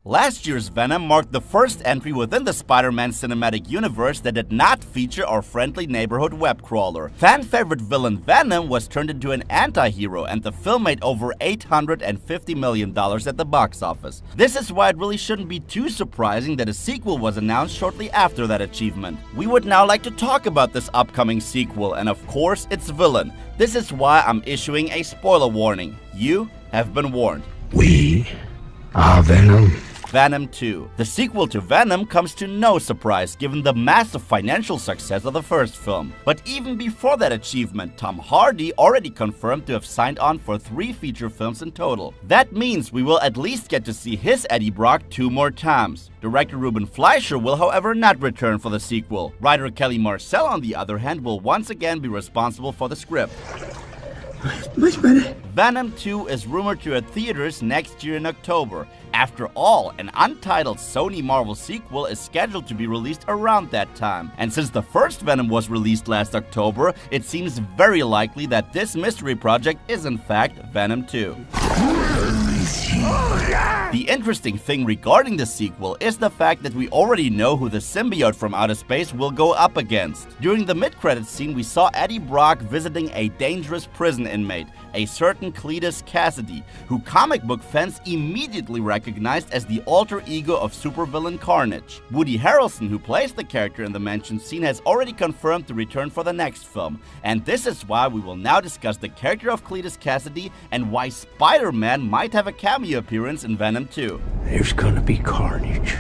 Last year's Venom marked the first entry within the Spider-Man cinematic universe that did not feature our friendly neighborhood web crawler. Fan-favorite villain Venom was turned into an anti-hero, and the film made over $850 million at the box office. This is why it really shouldn't be too surprising that a sequel was announced shortly after that achievement. We would now like to talk about this upcoming sequel, and of course, its villain. This is why I'm issuing a spoiler warning. You have been warned. We are Venom. Venom 2. The sequel to Venom comes to no surprise given the massive financial success of the first film. But even before that achievement, Tom Hardy already confirmed to have signed on for 3 feature films in total. That means we will at least get to see his Eddie Brock 2 more times. Director Ruben Fleischer will however not return for the sequel. Writer Kelly Marcel, on the other hand, will once again be responsible for the script. Much better. Venom 2 is rumored to hit theaters next year in October. After all, an untitled Sony Marvel sequel is scheduled to be released around that time. And since the first Venom was released last October, it seems very likely that this mystery project is in fact Venom 2. The interesting thing regarding the sequel is the fact that we already know who the symbiote from outer space will go up against. During the mid-credits scene, we saw Eddie Brock visiting a dangerous prison inmate, a certain Cletus Cassidy, who comic book fans immediately recognized as the alter ego of supervillain Carnage. Woody Harrelson, who plays the character in the mentioned scene, has already confirmed to return for the next film, and this is why we will now discuss the character of Cletus Cassidy and why Spider-Man might have a cameo appearance in Venom 2. There's gonna be carnage.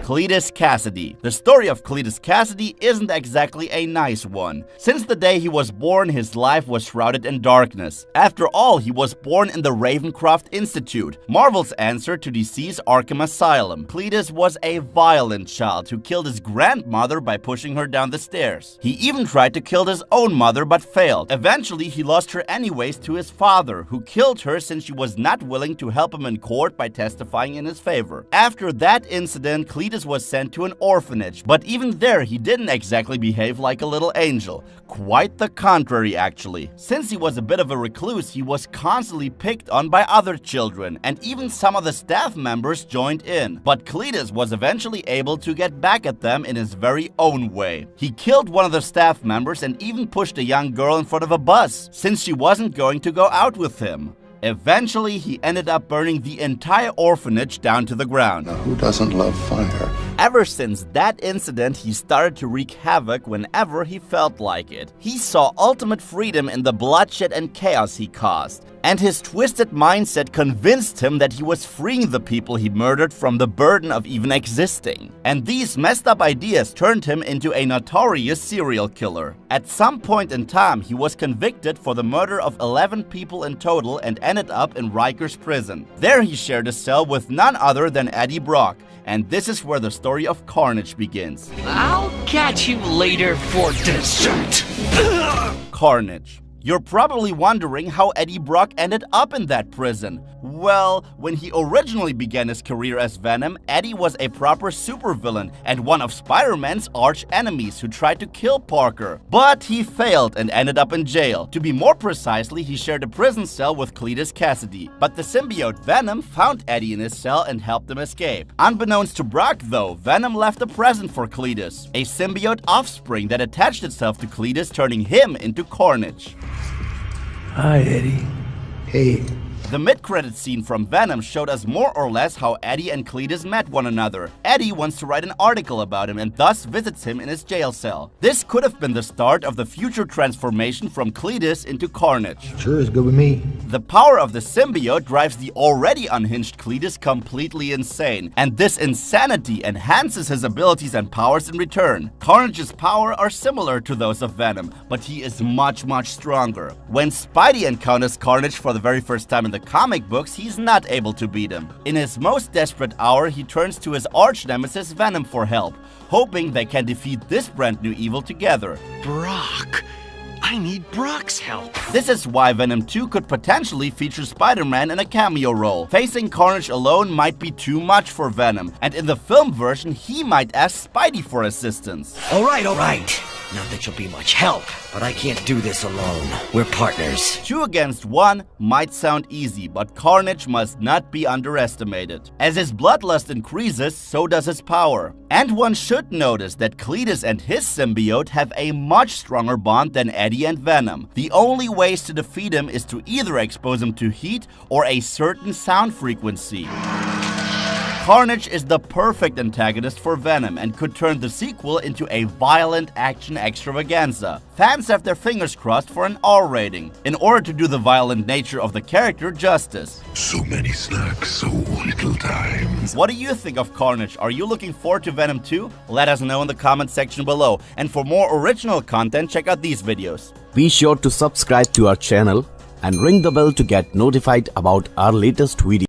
Cletus Cassidy. The story of Cletus Cassidy isn't exactly a nice one. Since the day he was born, his life was shrouded in darkness. After all, he was born in the Ravencroft Institute, Marvel's answer to DC's Arkham Asylum. Cletus was a violent child who killed his grandmother by pushing her down the stairs. He even tried to kill his own mother but failed. Eventually, he lost her anyways to his father, who killed her since she was not willing to help him in court by testifying in his favor. After that incident, Cletus was sent to an orphanage, but even there he didn't exactly behave like a little angel. Quite the contrary, actually. Since he was a bit of a recluse, he was constantly picked on by other children, and even some of the staff members joined in. But Cletus was eventually able to get back at them in his very own way. He killed one of the staff members and even pushed a young girl in front of a bus, since she wasn't going to go out with him. Eventually, he ended up burning the entire orphanage down to the ground. Now, who doesn't love fire? Ever since that incident, he started to wreak havoc whenever he felt like it. He saw ultimate freedom in the bloodshed and chaos he caused, and his twisted mindset convinced him that he was freeing the people he murdered from the burden of even existing. And these messed up ideas turned him into a notorious serial killer. At some point in time, he was convicted for the murder of 11 people in total and ended up in Rikers prison. There he shared a cell with none other than Eddie Brock. And this is where the story of Carnage begins. I'll catch you later for dessert. Carnage. You're probably wondering how Eddie Brock ended up in that prison. Well, when he originally began his career as Venom, Eddie was a proper supervillain and one of Spider-Man's arch enemies who tried to kill Parker. But he failed and ended up in jail. To be more precisely, he shared a prison cell with Cletus Cassidy. But the symbiote Venom found Eddie in his cell and helped him escape. Unbeknownst to Brock though, Venom left a present for Cletus, a symbiote offspring that attached itself to Cletus, turning him into Carnage. Hi, Eddie. Hey. The mid-credit scene from Venom showed us more or less how Eddie and Cletus met one another. Eddie wants to write an article about him and thus visits him in his jail cell. This could have been the start of the future transformation from Cletus into Carnage. Sure is good with me. The power of the symbiote drives the already unhinged Cletus completely insane, and this insanity enhances his abilities and powers in return. Carnage's powers are similar to those of Venom, but he is much stronger. When Spidey encounters Carnage for the very first time in the comic books, he's not able to beat him. In his most desperate hour, he turns to his arch nemesis Venom for help, hoping they can defeat this brand new evil together. Brock, I need Brock's help. This is why Venom 2 could potentially feature Spider-Man in a cameo role. Facing Carnage alone might be too much for Venom, and in the film version he might ask Spidey for assistance. All right. Not that you'll be much help, but I can't do this alone. We're partners. 2 against 1 might sound easy, but Carnage must not be underestimated. As his bloodlust increases, so does his power. And one should notice that Cletus and his symbiote have a much stronger bond than Eddie and Venom. The only ways to defeat him is to either expose him to heat or a certain sound frequency. Carnage is the perfect antagonist for Venom and could turn the sequel into a violent action extravaganza. Fans have their fingers crossed for an R rating, in order to do the violent nature of the character justice. So many snacks, so little time. What do you think of Carnage? Are you looking forward to Venom 2? Let us know in the comment section below. And for more original content, check out these videos. Be sure to subscribe to our channel and ring the bell to get notified about our latest video.